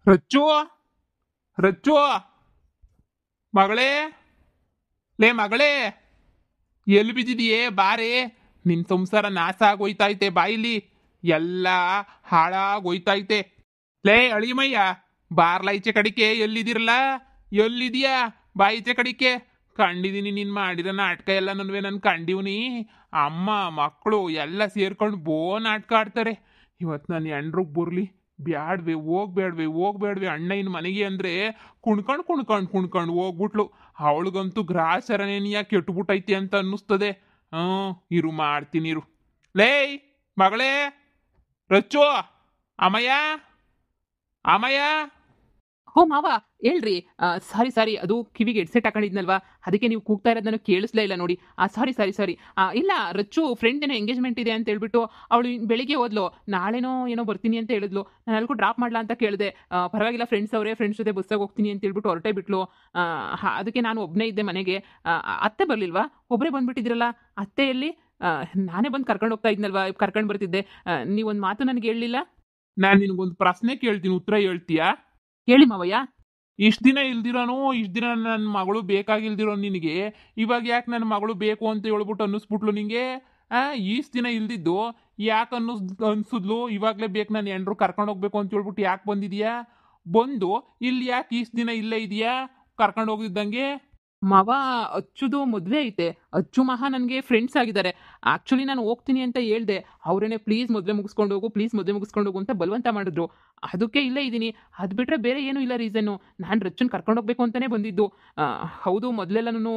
ರಚ್ಚು ರಚ್ಚು ಮಗಳೇ, ಲೇ ಮಗಳೇ, ಎಲ್ಲಿ ಬಿದ್ದಿದೆಯೇ? ಬಾರೆ, ನಿನ್ ಸಂಸಾರ ನಾಶ ಆಗೋಯ್ತೈತೆ. ಬಾಯಿಲಿ ಎಲ್ಲ ಹಾಳಾಗೋಯ್ತೈತೆ. ಲೇ ಅಳಿಮಯ್ಯ, ಬಾರ್ಲ ಈಚೆ ಕಡಿಕೆ. ಎಲ್ಲಿದಿರಲ್ಲ? ಎಲ್ಲಿದ್ಯಾ? ಬಾ ಈಚೆ ಕಡಿಕೆ. ಕಂಡಿದೀನಿ ನೀನ್ ಮಾಡಿರೋ ನಾಟಕ ಎಲ್ಲ ನನ್ ಕಂಡಿವ್ನಿ. ಅಮ್ಮ ಮಕ್ಕಳು ಎಲ್ಲ ಸೇರ್ಕೊಂಡು ನಾಟಕ ಆಡ್ತಾರೆ. ಇವತ್ತು ನಾನು ಎಂಡ್ರಿಗೆ ಬರ್ಲಿ. ಬ್ಯಾಡ್ವೆ, ಹೋಗ್ಬೇಡ್ವೆ ಅಣ್ಣ ಇನ್ ಮನೆಗೆ ಅಂದ್ರೆ ಕುಣ್ಕೊಂಡು ಹೋಗ್ಬಿಟ್ಲು. ಅವಳಿಗಂತೂ ಗ್ರಾಸರನೇನಿಯ ಕೆಟ್ಟುಬಿಟ್ಟೈತಿ ಅಂತ ಅನ್ನಿಸ್ತದೆ. ಇರು ಮಾಡ್ತೀನಿ ಇರು. ಲೇಯ್ ಮಗಳೇ, ರಚ್ಚು, ಅಮ್ಮಯ್ಯ, ಅಮ್ಮಯ್ಯ. ಹೋ ಮಾವ, ಹೇಳ್ರಿ. ಸಾರಿ, ಅದು ಕಿವಿಗೆ ಹೆಡ್ಸೆಟ್ ಹಾಕೊಂಡಿದ್ನಲ್ವಾ, ಅದಕ್ಕೆ ನೀವು ಕೂಗ್ತಾ ಇರೋದು ನನಗೆ ಕೇಳಿಸ್ಲೇ ಇಲ್ಲ ನೋಡಿ. ಸಾರಿ. ಇಲ್ಲ, ರಚ್ಚು ಫ್ರೆಂಡ್ ಏನೋ ಎಂಗೇಜ್ಮೆಂಟ್ ಇದೆ ಅಂತ ಹೇಳ್ಬಿಟ್ಟು ಅವಳು ಬೆಳಿಗ್ಗೆ ಹೋದ್ಲು. ನಾಳೆನೋ ಏನೋ ಬರ್ತೀನಿ ಅಂತ ಹೇಳಿದ್ಲು. ನಾನು ಅಲ್ಗೂ ಡ್ರಾಪ್ ಮಾಡ್ಲಾ ಅಂತ ಕೇಳಿದೆ. ಪರವಾಗಿಲ್ಲ, ಫ್ರೆಂಡ್ಸ್ ಜೊತೆ ಬಸ್ಸಾಗಿ ಹೋಗ್ತೀನಿ ಅಂತ ಹೇಳ್ಬಿಟ್ಟು ಹೊರಟೇ ಬಿಟ್ಲು. ಅದಕ್ಕೆ ನಾನು ಒಬ್ಬನೇ ಇದ್ದೆ ಮನೆಗೆ. ಅತ್ತೆ ಬರಲಿಲ್ವಾ? ಒಬ್ಬರೇ ಬಂದ್ಬಿಟ್ಟಿದ್ರಲ್ಲ, ಅತ್ತೆಯಲ್ಲಿ ನಾನೇ ಬಂದು ಕರ್ಕೊಂಡು ಹೋಗ್ತಾ ಇದ್ನಲ್ವಾ, ಕರ್ಕೊಂಡು ಬರ್ತಿದ್ದೆ. ನೀವೊಂದು ಮಾತು ನನಗೆ ಹೇಳಲಿಲ್ಲ. ನಾನು ನಿನಗೊಂದು ಪ್ರಶ್ನೆ ಕೇಳ್ತೀನಿ, ಉತ್ತರ ಹೇಳ್ತೀಯಾ? ಹೇಳಿ ಮಾವಯ್ಯ. ಇಷ್ಟು ದಿನ ಇಲ್ದಿರೋನು, ಇಷ್ಟು ದಿನ ನನ್ನ ಮಗಳು ಬೇಕಾಗಿಲ್ದಿರೋ ನಿನಗೆ ಇವಾಗ ಯಾಕೆ ನನ್ನ ಮಗಳು ಬೇಕು ಅಂತ ಹೇಳ್ಬಿಟ್ಟು ಅನ್ನಿಸ್ಬಿಟ್ಲು ನಿಂಗೆ? ಈಷ್ಟು ದಿನ ಇಲ್ದಿದ್ದು ಯಾಕೆ ಅನ್ಸಿದ್ಲು? ಇವಾಗಲೇ ಬೇಕು, ನಾನು ಎಂಡ್ರು ಕರ್ಕೊಂಡು ಹೋಗ್ಬೇಕು ಅಂತ ಹೇಳ್ಬಿಟ್ಟು ಯಾಕೆ ಬಂದಿದ್ಯಾ? ಬಂದು ಇಲ್ಲಿ ಯಾಕೆ ಈಷ್ಟು ದಿನ ಇಲ್ಲೇ ಇದೆಯಾ ಕರ್ಕೊಂಡು ಹೋಗಿದ್ದಂಗೆ? ಮಾವ, ಅಚ್ಚುದು ಮದುವೆ ಐತೆ. ಅಚ್ಚು ಮಹಾ ನನಗೆ ಫ್ರೆಂಡ್ಸ್ ಆಗಿದ್ದಾರೆ. ಆ್ಯಕ್ಚುಲಿ ನಾನು ಹೋಗ್ತೀನಿ ಅಂತ ಹೇಳ್ದೆ. ಅವರೇನೆ ಪ್ಲೀಸ್ ಮದುವೆ ಮುಗಿಸ್ಕೊಂಡು ಹೋಗು ಅಂತ ಬಲವಂತ ಮಾಡಿದ್ರು. ಅದಕ್ಕೆ ಇಲ್ಲೇ ಇದ್ದೀನಿ. ಅದು ಬಿಟ್ಟರೆ ಬೇರೆ ಏನೂ ಇಲ್ಲ ರೀಸನ್ನು. ನಾನು ರಚ್ಚನ್ ಕರ್ಕೊಂಡು ಹೋಗ್ಬೇಕು ಅಂತಲೇ ಬಂದಿದ್ದು. ಹೌದು, ಮೊದಲೆಲ್ಲನೂ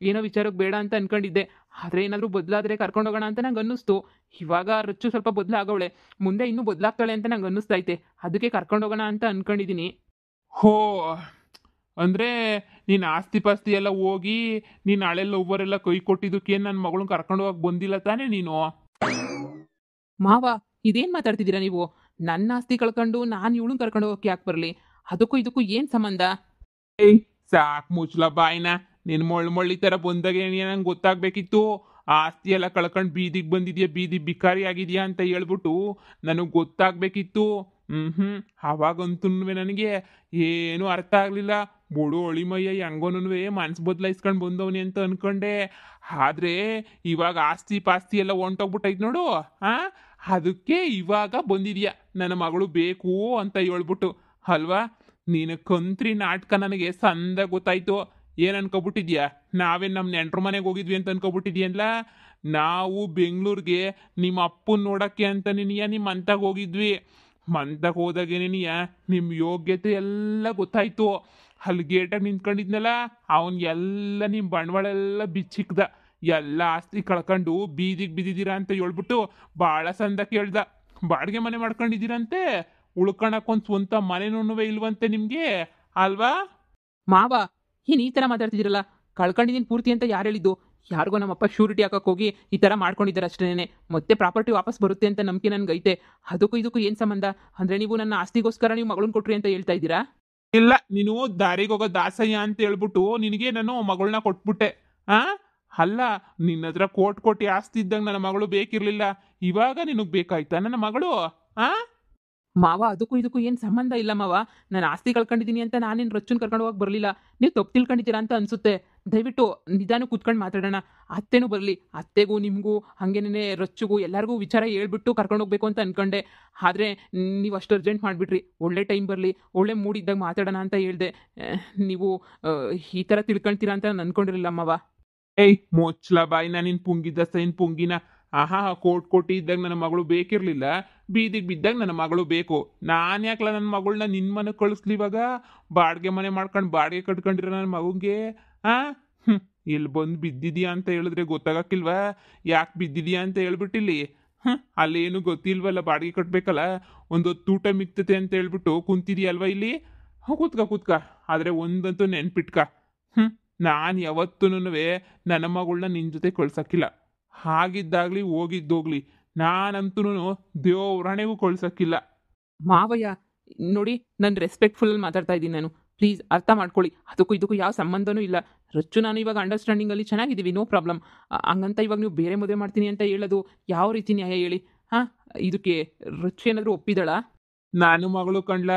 ಏನೋ ವಿಚಾರಕ್ಕೆ ಬೇಡ ಅಂತ ಅನ್ಕೊಂಡಿದ್ದೆ. ಆದರೆ ಏನಾದರೂ ಬದಲಾದರೆ ಕರ್ಕೊಂಡು ಹೋಗೋಣ ಅಂತ ನಂಗೆ ಅನ್ನಿಸ್ತು. ಇವಾಗ ರಚ್ಚು ಸ್ವಲ್ಪ ಬದಲಾಗವಳೆ, ಮುಂದೆ ಇನ್ನೂ ಬದಲಾಗ್ತಾಳೆ ಅಂತ ನಂಗೆ ಅನ್ನಿಸ್ತೈತೆ. ಅದಕ್ಕೆ ಕರ್ಕೊಂಡು ಹೋಗೋಣ ಅಂತ ಅನ್ಕೊಂಡಿದ್ದೀನಿ. ಹೋ, ಅಂದ್ರೆ ನೀನು ಆಸ್ತಿ ಪಾಸ್ತಿ ಎಲ್ಲ ಹೋಗಿ ನೀನು ಹಳೆಲ್ಲ ಒಬ್ಬರೆಲ್ಲ ಕೈ ಕೊಟ್ಟಿದ್ದಕ್ಕೇನು ನನ್ನ ಮಗಳನ್ನ ಕರ್ಕೊಂಡು ಹೋಗಕ್ಕೆ ಬಂದಿಲ್ಲ ತಾನೇ ನೀನು? ಮಾವ, ಇದೇನು ಮಾತಾಡ್ತಿದ್ದೀರಾ ನೀವು? ನನ್ನ ಆಸ್ತಿ ಕಳ್ಕೊಂಡು ನಾನು ಇವಳನ್ನ ಕರ್ಕೊಂಡು ಹೋಗಕ್ಕೆ ಯಾಕೆ ಬರಲಿ? ಅದಕ್ಕೂ ಇದಕ್ಕೂ ಏನು ಸಂಬಂಧ? ಏಯ್ ಸಾಕು ಮುಚ್ಚಲ ಬಾಯ್ನ. ನಿನ್ನ ಮೊಳ್ಳಿ ಥರ ಬಂದಾಗ ನಂಗೆ ಗೊತ್ತಾಗಬೇಕಿತ್ತು. ಆಸ್ತಿ ಎಲ್ಲ ಕಳ್ಕೊಂಡು ಬೀದಿಗೆ ಬಂದಿದ್ಯಾ, ಬೀದಿ ಬಿಕಾರಿ ಆಗಿದೆಯಾ ಅಂತ ಹೇಳ್ಬಿಟ್ಟು ನನಗೆ ಗೊತ್ತಾಗಬೇಕಿತ್ತು. ಅವಾಗಂತೂ ನನಗೆ ಏನೂ ಅರ್ಥ ಆಗಲಿಲ್ಲ. ಬುಡು ಅಳಿಮಯ್ಯ ಹೆಂಗೋನು ಮನ್ಸು ಬದಲಾಯಿಸ್ಕೊಂಡು ಬಂದವನಿ ಅಂತ ಅನ್ಕೊಂಡೆ. ಆದರೆ ಇವಾಗ ಆಸ್ತಿ ಪಾಸ್ತಿ ಎಲ್ಲ ಹೊಂಟೋಗ್ಬಿಟ್ಟೈತೆ ನೋಡು. ಅದಕ್ಕೆ ಇವಾಗ ಬಂದಿದ್ಯಾ ನನ್ನ ಮಗಳು ಬೇಕು ಅಂತ ಹೇಳ್ಬಿಟ್ಟು, ಅಲ್ವಾ? ನೀನು ಕಂತ್ರಿ ನಾಟಕ ನನಗೆ ಸಂದ ಗೊತ್ತಾಯ್ತು. ಏನು ಅನ್ಕೊಬಿಟ್ಟಿದ್ಯಾ? ನಾವೇನು ನಮ್ಮ ನೆಂಟ್ರ ಮನೆಗೆ ಹೋಗಿದ್ವಿ ಅಂತ ಅನ್ಕೊಬಿಟ್ಟಿದ್ಯಲ್ಲ? ನಾವು ಬೆಂಗಳೂರಿಗೆ ನಿಮ್ಮ ಅಪ್ಪನ ನೋಡೋಕ್ಕೆ ಅಂತ ನಿನಯ ನಿಮ್ಮ ಮಂತಾಗ ಹೋಗಿದ್ವಿ. ಮಂತಾಗ ಹೋದಾಗೇನಿಯ ನಿಮ್ಮ ಯೋಗ್ಯತೆ ಎಲ್ಲ ಗೊತ್ತಾಯ್ತು. ಅಲ್ಲಿ ಗೇಟಾಗಿ ನಿಂತ್ಕೊಂಡಿದ್ನಲ್ಲ, ಅವನಿಗೆಲ್ಲ ನಿಮ್ಮ ಬಂಡವಾಳ ಎಲ್ಲ ಬಿಚ್ಚಿಕ್ದ. ಎಲ್ಲ ಆಸ್ತಿ ಕಳ್ಕೊಂಡು ಬೀದಿಗೆ ಬಿದ್ದಿದ್ದೀರಾ ಅಂತ ಹೇಳ್ಬಿಟ್ಟು ಭಾಳ ಸಂದ ಕೇಳ್ದ. ಬಾಡಿಗೆ ಮನೆ ಮಾಡ್ಕೊಂಡಿದ್ದೀರಂತೆ, ಉಳ್ಕೊಳಕ್ಕೊಂದು ಸ್ವಂತ ಮನೆನೂ ಇಲ್ವಂತೆ ನಿಮಗೆ, ಅಲ್ವಾ? ಮಾವ, ಏನು ಈ ಥರ ಮಾತಾಡ್ತಿದ್ದೀರಲ್ಲ? ಕಳ್ಕೊಂಡಿದ್ದೀನಿ ಪೂರ್ತಿ ಅಂತ ಯಾರು ಹೇಳಿದ್ದು? ಯಾರಿಗೋ ನಮ್ಮಪ್ಪ ಶ್ಯೂರಿಟಿ ಹಾಕಕ್ಕೆ ಹೋಗಿ ಈ ಥರ ಮಾಡ್ಕೊಂಡಿದ್ದಾರೆ ಅಷ್ಟೇನೆ. ಮತ್ತೆ ಪ್ರಾಪರ್ಟಿ ವಾಪಸ್ ಬರುತ್ತೆ ಅಂತ ನಂಬಿಕೆ ನನಗೈತೆ. ಅದಕ್ಕೂ ಇದಕ್ಕೂ ಏನು ಸಂಬಂಧ? ಅಂದರೆ ನೀವು ನನ್ನ ಆಸ್ತಿಗೋಸ್ಕರ ನೀವು ಮಗಳನ್ನ ಕೊಟ್ರಿ ಅಂತ ಹೇಳ್ತಾ ಇದ್ದೀರಾ? ಇಲ್ಲ, ನೀನು ದಾರಿಗೆ ಹೋಗೋ ದಾಸಯ್ಯ ಅಂತ ಹೇಳ್ಬಿಟ್ಟು ನಿನಗೆ ನಾನು ಮಗಳನ್ನ ಕೊಟ್ಬಿಟ್ಟೆ. ಅಲ್ಲ, ನಿನ್ನ ಹತ್ರ ಕೋಟಿ ಆಸ್ತಿ ಇದ್ದಂಗೆ ನನ್ನ ಮಗಳು ಬೇಕಿರ್ಲಿಲ್ಲ. ಇವಾಗ ನಿನಗೆ ಬೇಕಾಯ್ತಾ ನನ್ನ ಮಗಳು? ಮಾವ, ಅದಕ್ಕೂ ಇದಕ್ಕೂ ಏನು ಸಂಬಂಧ ಇಲ್ಲ ಮಾವ. ನಾನು ಆಸ್ತಿ ಕಳ್ಕೊಂಡಿದ್ದೀನಿ ಅಂತ ನಾನೇನು ರಚ್ಚನ್ ಕರ್ಕೊಂಡು ಹೋಗಕ್ಕೆ ಬರಲಿಲ್ಲ. ನೀವು ತಪ್ಪು ತಿಳ್ಕೊಂಡಿದ್ದೀರಾ ಅಂತ ಅನಿಸುತ್ತೆ. ದಯವಿಟ್ಟು ನಿಧಾನ ಕೂತ್ಕೊಂಡು ಮಾತಾಡೋಣ. ಅತ್ತೆನೂ ಬರಲಿ, ಅತ್ತೆಗೂ ನಿಮಗೂ ಹಾಗೇನೇ ರಚ್ಚುಗೂ ಎಲ್ಲರಿಗೂ ವಿಚಾರ ಹೇಳ್ಬಿಟ್ಟು ಕರ್ಕೊಂಡು ಹೋಗ್ಬೇಕು ಅಂತ ಅನ್ಕೊಂಡೆ. ಆದರೆ ನೀವು ಅಷ್ಟು ಅರ್ಜೆಂಟ್ ಮಾಡಿಬಿಟ್ರಿ. ಒಳ್ಳೆ ಟೈಮ್ ಬರಲಿ, ಒಳ್ಳೆ ಮೂಡ್ ಇದ್ದಾಗ ಮಾತಾಡೋಣ ಅಂತ ಹೇಳಿದೆ. ನೀವು ಈ ಥರ ತಿಳ್ಕೊಳ್ತೀರಾ ಅಂತ ನಾನು ಅಂದ್ಕೊಂಡಿರಲಿಲ್ಲ ಮಾವ. ಏಯ್ ಮೊಚ್ಲ ಬಾಯಿ, ನಾನು ನಿನ್ನ ಪುಂಗಿದ್ದ ಸೈನ್ ಪುಂಗಿನ. ಕೋಟಿ ಇದ್ದಾಗ ನನ್ನ ಮಗಳು ಬೇಕಿರ್ಲಿಲ್ಲ, ಬೀದಿಗೆ ಬಿದ್ದಾಗ ನನ್ನ ಮಗಳು ಬೇಕು. ನಾನು ಯಾಕಲ್ಲ ನನ್ನ ಮಗಳನ್ನ ನಿನ್ನ ಮನೆಗೆ ಕಳಿಸ್ಲಿ? ಇವಾಗ ಬಾಡಿಗೆ ಮನೆ ಮಾಡ್ಕೊಂಡು ಬಾಡಿಗೆ ಕಟ್ಕೊಂಡಿರೋ ನನ್ನ ಮಗುಗೆ ಇಲ್ಲಿ ಬಂದು ಬಿದ್ದಿದ್ಯಾ ಅಂತ ಹೇಳಿದ್ರೆ ಗೊತ್ತಾಗಕ್ಕಿಲ್ವಾ ಯಾಕೆ ಬಿದ್ದಿದ್ಯಾ ಅಂತ ಹೇಳ್ಬಿಟ್ಟಿಲ್ಲಿ? ಅಲ್ಲೇನು ಗೊತ್ತಿಲ್ವಲ್ಲ, ಬಾಡಿಗೆ ಕಟ್ಬೇಕಲ್ಲ, ಒಂದು ಊಟ ಮಿಕ್ತತೆ ಅಂತ ಹೇಳ್ಬಿಟ್ಟು ಕುಂತಿದ್ಯಲ್ವ ಇಲ್ಲಿ? ಕೂತ್ಕ. ಆದರೆ ಒಂದಂತೂ ನೆನ್ಪಿಟ್ಕ, ನಾನು ಯಾವತ್ತೂ ನನ್ನ ಮಗಳನ್ನ ನಿನ್ನ ಜೊತೆ ಕಳ್ಸಕ್ಕಿಲ್ಲ. ಹಾಗಿದ್ದಾಗ್ಲಿ ಹೋಗಿದ್ದೋಗ್ಲಿ, ನಾನಂತೂ ದೇವ್ರಣೆಗೂ ಕಳ್ಸಕ್ಕಿಲ್ಲ. ಮಾವಯ್ಯ ನೋಡಿ, ನಾನು ರೆಸ್ಪೆಕ್ಟ್ಫುಲ್ ಮಾತಾಡ್ತಾ ಇದ್ದೀನಿ. ನಾನು ಪ್ಲೀಸ್ ಅರ್ಥ ಮಾಡ್ಕೊಳ್ಳಿ. ಅದಕ್ಕೂ ಇದಕ್ಕೂ ಯಾವ ಸಂಬಂಧನೂ ಇಲ್ಲ. ರಚ್ಚು ನಾನು ಇವಾಗ ಅಂಡರ್ಸ್ಟ್ಯಾಂಡಿಂಗಲ್ಲಿ ಚೆನ್ನಾಗಿದ್ದೀವಿ, ನೋ ಪ್ರಾಬ್ಲಮ್. ಹಂಗಂತ ಇವಾಗ ನೀವು ಬೇರೆ ಮದುವೆ ಮಾಡ್ತೀನಿ ಅಂತ ಹೇಳೋದು ಯಾವ ರೀತಿ ನ್ಯಾಯ ಹೇಳಿ? ಇದಕ್ಕೆ ರಚ್ಚು ಏನಾದರೂ ಒಪ್ಪಿದಳಾ? ನಾನು ಮಗಳು ಕಂಡ್ಲ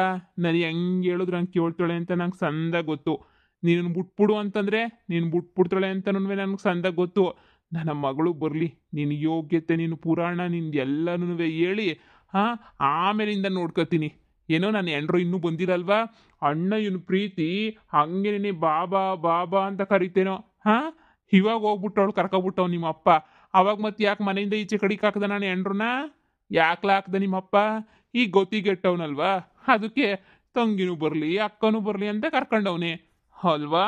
ನಾನು ಹೆಂಗೆ ಹೇಳಿದ್ರು ಹಂಗೆ ಕೇಳ್ತಾಳೆ ಅಂತ ನಂಗೆ ಸಂದ ಗೊತ್ತು. ನೀನು ಬಿಟ್ಬಿಡು ಅಂತಂದ್ರೆ ನೀನು ಬಿಟ್ಬಿಡ್ತಾಳೆ ಅಂತನೂ ನನಗೆ ಸಂದ ಗೊತ್ತು. ನನ್ನ ಮಗಳು ಬರಲಿ, ನಿನ್ನ ಯೋಗ್ಯತೆ, ನಿನ್ನ ಪುರಾಣ, ನಿಂದು ಎಲ್ಲನೂ ಹೇಳಿ ಹಾಂ ಆಮೇಲಿಂದ ನೋಡ್ಕೋತೀನಿ. ಏನೋ ನನ್ನ ಹೆಂಡ್ರು ಇನ್ನೂ ಬಂದಿರಲ್ವಾ, ಅಣ್ಣ ಇವನು ಪ್ರೀತಿ ಹಂಗೆ ನೀನೆ ಬಾಬಾ ಬಾಬಾ ಅಂತ ಕರಿತೇನೋ. ಹಾಂ ಇವಾಗ ಹೋಗ್ಬಿಟ್ಟವಳು ಕರ್ಕೊಬಿಟ್ಟವ್ ನಿಮ್ಮಪ್ಪ. ಅವಾಗ ಮತ್ತೆ ಯಾಕೆ ಮನೆಯಿಂದ ಈಚೆ ಕಡಿಗೆ ಹಾಕ್ದ ನಾನು ಹೆಂಡ್ರನ್ನ? ಯಾಕ್ಲ ಹಾಕ್ದ ನಿಮ್ಮಪ್ಪ? ಈಗ ಗೊತ್ತಿಗೆಟ್ಟವನಲ್ವಾ, ಅದಕ್ಕೆ ತಂಗಿನೂ ಬರಲಿ ಅಕ್ಕನೂ ಬರಲಿ ಅಂತ ಕರ್ಕೊಂಡವನೆ ಅಲ್ವಾ?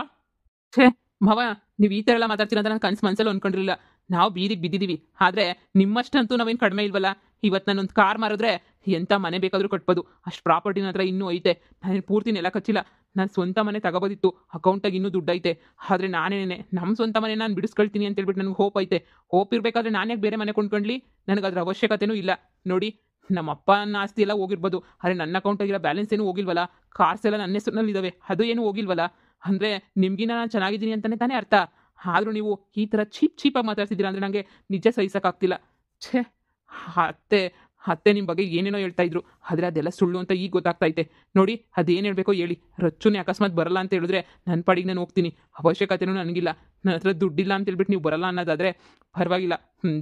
ಛೇ ಮಾವ, ನೀವು ಈ ಥರ ಎಲ್ಲ ಮಾತಾಡ್ತೀರ ಅಂತ ನಾನು ಕನ್ಸು ಮನ್ಸಲ್ಲಿ ಅಂದ್ಕೊಂಡಿರಲಿಲ್ಲ. ನಾವು ಬೀದಿಗೆ ಬಿದ್ದಿದ್ದೀವಿ, ಆದರೆ ನಿಮ್ಮಷ್ಟಂತೂ ನಾವೇನು ಕಡಿಮೆ ಇಲ್ವಲ್ಲ. ಇವತ್ತು ನಾನೊಂದು ಕಾರ್ ಮಾರಿದ್ರೆ ಎಂಥ ಮನೆ ಬೇಕಾದರೂ ಕಟ್ಬೋದು, ಅಷ್ಟು ಪ್ರಾಪರ್ಟಿ ನನ್ನ ಹತ್ರ ಇನ್ನೂ ಐತೆ. ನಾನೇನು ಪೂರ್ತಿ ನೆಲ ಕಚ್ಚಿಲ್ಲ. ನಾನು ಸ್ವಂತ ಮನೆ ತಗೋಬೋದಿತ್ತು, ಅಕೌಂಟಾಗಿ ಇನ್ನೂ ದುಡ್ಡು ಐತೆ. ಆದರೆ ನಾನೇನೆ ನಮ್ಮ ಸ್ವಂತ ಮನೆ ನಾನು ಬಿಡಿಸ್ಕೊಳ್ತೀನಿ ಅಂತ ಹೇಳ್ಬಿಟ್ಟು ನನಗೆ ಹೋಪ್ ಐತೆ. ಹೋಪ್ ಇರಬೇಕಾದ್ರೆ ನಾನು ಯಾಕೆ ಬೇರೆ ಮನೆ ಕೊಂಡ್ಕೊಳ್ಳಿ? ನನಗೆ ಅದ್ರ ಅವಶ್ಯಕತೆನೂ ಇಲ್ಲ. ನೋಡಿ, ನಮ್ಮ ಅಪ್ಪನ ಆಸ್ತಿ ಎಲ್ಲ ಹೋಗಿರ್ಬೋದು, ಆದರೆ ನನ್ನ ಅಕೌಂಟಾಗಿರೋ ಬ್ಯಾಲೆನ್ಸ್ ಏನೂ ಹೋಗಿಲ್ವಲ್ಲ. ಕಾರ್ಸ್ ಎಲ್ಲ ನನ್ನ ಹೆಸರಿನಲ್ಲಿದ್ದಾವೆ, ಅದು ಏನೂ ಹೋಗಿಲ್ವಲ್ಲ. ಅಂದರೆ ನಿಮ್ಗಿನ್ನ ನಾನು ಚೆನ್ನಾಗಿದ್ದೀನಿ ಅಂತಲೇ ತಾನೇ ಅರ್ಥ. ಆದರೂ ನೀವು ಈ ಥರ ಚೀಪಾಗಿ ಮಾತಾಡ್ತಿದ್ದೀರಾ ಅಂದರೆ ನನಗೆ ನಿಜ ಸಹಿಸೋಕ್ಕಾಗ್ತಿಲ್ಲ. ಛೇ, ಅತ್ತೆ ಅತ್ತೆ ನಿಮ್ಮ ಬಗ್ಗೆ ಏನೇನೋ ಹೇಳ್ತಾ ಇದ್ರು, ಆದರೆ ಅದೆಲ್ಲ ಸುಳ್ಳು ಅಂತ ಈಗ ಗೊತ್ತಾಗ್ತೈತೆ. ನೋಡಿ, ಅದೇನು ಹೇಳಬೇಕೋ ಹೇಳಿ. ರಚ್ಚುನೇ ಅಕಸ್ಮಾತ್ ಬರಲ್ಲ ಅಂತ ಹೇಳಿದ್ರೆ ನನ್ನ ಪಾಡಿಗೆ ನಾನು ಹೋಗ್ತೀನಿ, ಅವಶ್ಯಕತೆನೂ ನನಗಿಲ್ಲ. ನನ್ನ ಹತ್ರ ದುಡ್ಡಿಲ್ಲ ಅಂತ ಹೇಳ್ಬಿಟ್ಟು ನೀವು ಬರಲ್ಲ ಅನ್ನೋದಾದರೆ ಪರವಾಗಿಲ್ಲ,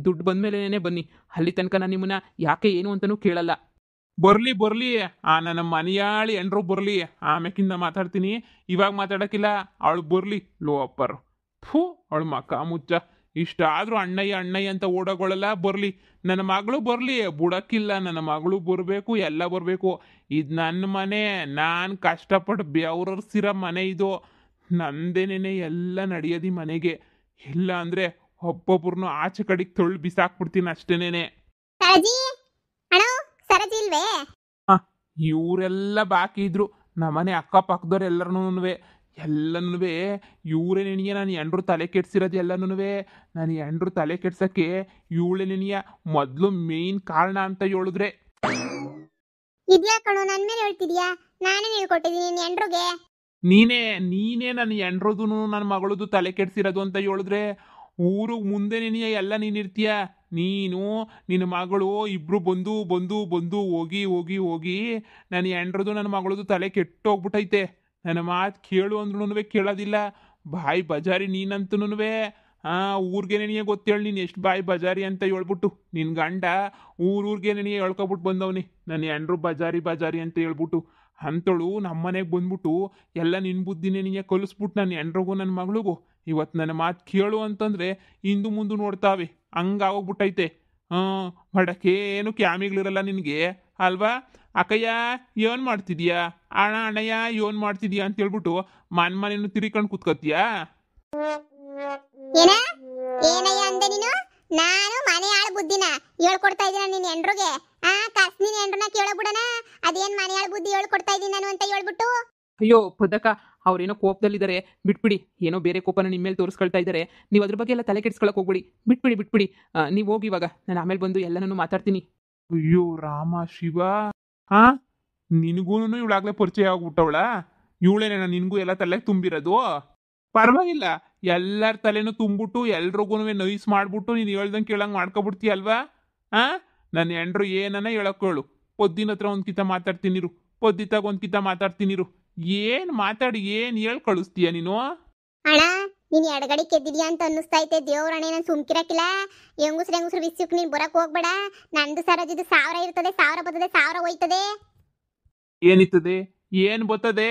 ದುಡ್ಡು ಬಂದಮೇಲೆ ಬನ್ನಿ. ಅಲ್ಲಿ ತನಕ ನಾನು ನಿಮ್ಮನ್ನ ಯಾಕೆ ಏನು ಅಂತಲೂ ಕೇಳಲ್ಲ. ಬರ್ಲಿ ಬರ್ಲಿ, ನನ್ನ ಮನೆಯಾಳಿ ಎಂಡ್ರು ಬರ್ಲಿ, ಆಮೇಕಿಂದ ಮಾತಾಡ್ತೀನಿ. ಇವಾಗ ಮಾತಾಡೋಕ್ಕಿಲ್ಲ, ಅವಳು ಬರ್ಲಿ. ಲೋ ಅಪ್ಪರು ಫೂ, ಅವಳು ಮಕ್ಕ ಮುಚ್ಚ. ಇಷ್ಟಾದರೂ ಅಣ್ಣಯ್ಯ ಅಣ್ಣಯ್ಯ ಅಂತ ಓಡೋಗೊಳ್ಳಲ್ಲ. ಬರ್ಲಿ, ನನ್ನ ಮಗಳು ಬರ್ಲಿ, ಬುಡಕ್ಕಿಲ್ಲ. ನನ್ನ ಮಗಳು ಬರಬೇಕು, ಎಲ್ಲ ಬರಬೇಕು. ಇದು ನನ್ನ ಮನೆ, ನಾನು ಕಷ್ಟಪಟ್ಟು ಬೆವರರ್ಸಿರೋ ಮನೆ ಇದು. ನಂದೇನೇನೆ ಎಲ್ಲ ನಡೆಯೋದು ಮನೆಗೆ. ಇಲ್ಲ ಅಂದರೆ ಒಬ್ಬೊಬ್ರನ್ನೂ ಆಚೆ ಕಡೆಗೆ ತೊಳ್ಳು ಬಿಸಾಕ್ಬಿಡ್ತೀನಿ ಅಷ್ಟೇನೇನೆ. ಇವರೆಲ್ಲ ಬಾಕಿ ಇದ್ರು, ನಮ್ಮನೆ ಅಕ್ಕಪಕ್ಕದವ್ರು ಎಲ್ಲನೂ ಇವರೇ ನೆನೆಯ ನಾನು ಎಂಡ್ರು ತಲೆ ಕೆಡ್ಸಿರೋದು. ಎಲ್ಲನೂ ನಾನು ಎಂಡ್ರು ತಲೆ ಕೆಡ್ಸೋಕ್ಕೆ ಇವಳೆ ನೆನೆಯ ಮೊದಲು ಮೇಯ್ನ್ ಕಾರಣ ಅಂತ ಹೇಳಿದ್ರೆ. ಇದ್ಯಾಕಣೋ ನನ್ನ ಮೇಲೆ ಹೇಳ್ತಿದ್ಯಾ? ನಾನೇ ಹೇಳ್ಕೊಟ್ಟಿದ್ದೀನಿ ಎಂಡ್ರುಗೆ. ನೀನೇ ನನ್ನ ಎಂಡ್ರದು ನನ್ನ ಮಗಳದು ತಲೆ ಕೆಡ್ಸಿರೋದು ಅಂತ ಹೇಳಿದ್ರೆ ಊರು ಮುಂದೆ ನೆನೆಯ ಎಲ್ಲ ನೀನಿರ್ತೀಯ. ನೀನು ನಿನ್ನ ಮಗಳು ಇಬ್ರು ಬಂದು ಹೋಗಿ ನನ್ನ ಎಂಡ್ರದು ನನ್ನ ಮಗಳದು ತಲೆ ಕೆಟ್ಟೋಗ್ಬಿಟ್ಟೈತೆ. ನನ್ನ ಮಾತು ಕೇಳು ಅಂದ್ರೂ ಕೇಳೋದಿಲ್ಲ. ಬಾಯಿ ಬಜಾರಿ ನೀನಂತೂ ಊರಿಗೆ ನೆನೆಯ ಗೊತ್ತೇಳಿ ನೀನು ಎಷ್ಟು ಬಾಯಿ ಬಜಾರಿ ಅಂತ ಹೇಳ್ಬಿಟ್ಟು. ನಿನ್ನ ಗಂಡ ಊರಿಗೆ ನೆನೆಯ ಹೇಳ್ಕೊಬಿಟ್ಟು ಬಂದವನಿ ನನ್ನ ಎಂಡ್ರು ಬಜಾರಿ ಅಂತ ಹೇಳ್ಬಿಟ್ಟು. ಅಂಥಳು ನಮ್ಮ ಮನೆಗೆ ಬಂದ್ಬಿಟ್ಟು ಎಲ್ಲ ನಿನ್ನ ಬುದ್ಧಿ ನೆನೆಯ ಕಲಿಸ್ಬಿಟ್ಟು ನನ್ನ ಎಂಡ್ರಿಗೂ ನನ್ನ ಮಗಳಿಗೂ ಇವತ್ತು ನನ್ನ ಮಾತು ಕೇಳು ಅಂತಂದರೆ ಇಂದು ಮುಂದೆ ನೋಡ್ತಾವೆ. ಹಂಗಾಗೋಗ್ಬಿಟ್ಟೈತೆ. ಮಾಡಕ್ಕೆ ಏನು ಕ್ಯಾಮಿಗಳಿರಲ್ಲ ನಿನಗೆ ಅಲ್ವಾ? ಅಕ್ಕಯ್ಯ ಏನು ಮಾಡ್ತಿದ್ಯಾ? ಅಣ್ಣಯ್ಯ ಏನು ಮಾಡ್ತಿದ್ಯಾ ಅಂತ ಹೇಳ್ಬಿಟ್ಟು ಮನೇನು ತಿರ್ಕೊಂಡು ಕೂತ್ಕೋತೀಯಾ? ಏನಯ್ಯ ಅಂದೆ ನೀನು? ನಾನು ಮನೆ ಆಳ ಬುದ್ಧಿನ ಹೇಳ್ಕೊಡ್ತಾ ಇದ್ದೀನಿ ನಿನ್ನ ಎಂಡ್ರಿಗೆ. ಕಸ್ ನಿನ್ನ ಎಂಡ್ರನ್ನ ಕೇಳಬಿಡಣ, ಅದೇನ್ ಮನೆ ಆಳ ಬುದ್ಧಿ ಹೇಳ್ಕೊಡ್ತಾ ಇದ್ದೀನಿ ನಾನು ಅಂತ ಹೇಳ್ಬಿಟ್ಟು. ಅಯ್ಯೋ ಪದಕ, ಅವ್ರೇನೋ ಕೋಪದಲ್ಲಿದ್ದಾರೆ, ಬಿಟ್ಬಿಡಿ. ಏನೋ ಬೇರೆ ಕೋಪನ ನಿಮ್ಮ ಮೇಲೆ ತೋರಿಸ್ಕೊಳ್ತಾ ಇದ್ದಾರೆ. ನೀವು ಅದ್ರ ಬಗ್ಗೆ ಎಲ್ಲ ತಲೆ ಕೆಡಿಸ್ಕೊಳಕ್ಕೆ ಹೋಗ್ಬಿಡಿ. ಬಿಟ್ಬಿಡಿ. ನೀವು ಹೋಗಿ ಇವಾಗ, ನಾನು ಆಮೇಲೆ ಬಂದು ಎಲ್ಲನೂ ಮಾತಾಡ್ತೀನಿ. ಅಯ್ಯೋ ರಾಮ ಶಿವ, ನಿನಗೂ ಇವಳಾಗ್ಲೇ ಪರಿಚಯ ಆಗ್ಬಿಟ್ಟವಳ? ಇವಳೇನ ನಿನಗೂ ಎಲ್ಲ ತಲೆಗೆ ತುಂಬಿರೋದು? ಪರವಾಗಿಲ್ಲ, ಎಲ್ಲರ ತಲೆನೂ ತುಂಬಿಟ್ಟು ಎಲ್ರಿಗೂ ನೈಸ್ ಮಾಡ್ಬಿಟ್ಟು ನೀನು ಹೇಳ್ದಂಗೆ ಕೇಳಂಗೆ ಮಾಡ್ಕೊಬಿಡ್ತೀಯಲ್ವಾ? ನನ್ನ ಎಂಡ್ರು ಏನನ್ನ ಹೇಳಕ್ಕೇಳು. ಪೊದ್ದಿನ ಹತ್ರ ಒಂದು ಕಿತ ಮಾತಾಡ್ತೀನಿರು, ಪೊದ್ದಿತಾಗ ಒಂದು ಕಿತ ಮಾತಾಡ್ತೀನಿರು. ಏನು ಮಾತಾಡಿ ಏನು ಹೇಳಿ ಕಳಿಸ್ತೀಯ ನೀನು? ಅಣ್ಣ, ನೀನು ಎಡಗಡೆ ಕೆದ್ದಿದ್ಯಾ ಅಂತ ಅನ್ನಿಸ್ತೈತೆ. ದೇವ್ರಣ್ಣ, ನಾನು ಸುಮ್ಕಿರಕ್ಕಿಲ್ಲ. ಹೆಂಗುಸ್ರು ವಿಸ್ಯಕ್ ನೀನು ಬರಕ್ ಹೋಗ್ಬೇಡ. ನಂದು ಸರೋಜಿದು 1000 ಇರ್ತದೆ, 1000 ಬರ್ತದೆ, 1000 ಹೋಯ್ತದೆ. ಏನಿರ್ತದೆ? ಏನು ಬರ್ತದೆ?